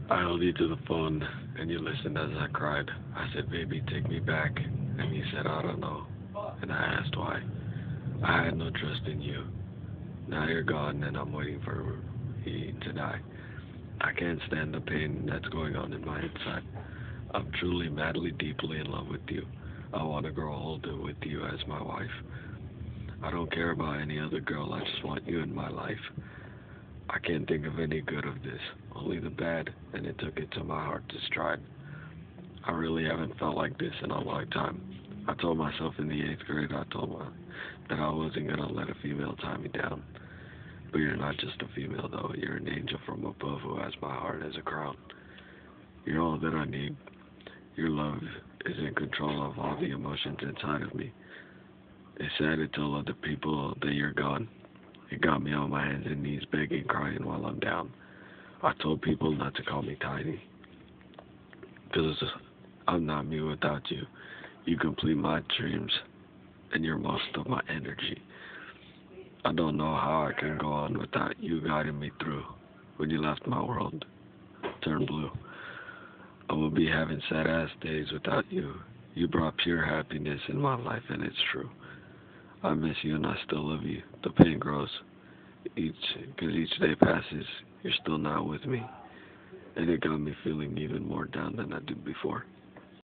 I held you to the phone, and you listened as I cried. I said, baby, take me back. And you said, I don't know. And I asked why. I had no trust in you. Now you're gone, and I'm waiting for he to die. I can't stand the pain that's going on in my inside. I'm truly, madly, deeply in love with you. I want to grow older with you as my wife. I don't care about any other girl, I just want you in my life. I can't think of any good of this, only the bad, and it took it to my heart to stride. I really haven't felt like this in a long time. I told myself in the 8th grade, that I wasn't gonna let a female tie me down. But you're not just a female though, you're an angel from above who has my heart as a crown. You're all that I need. Your love is in control of all the emotions inside of me. It's sad to tell other people that you're gone. It got me on my hands and knees begging, crying while I'm down. I told people not to call me tiny, because I'm not me without you. You complete my dreams, and you're most of my energy. I don't know how I can go on without you guiding me through. When you left, my world turned blue. I will be having sad ass days without you. You brought pure happiness in my life, and it's true. I miss you and I still love you. The pain grows because each day passes, you're still not with me, and it got me feeling even more down than I did before.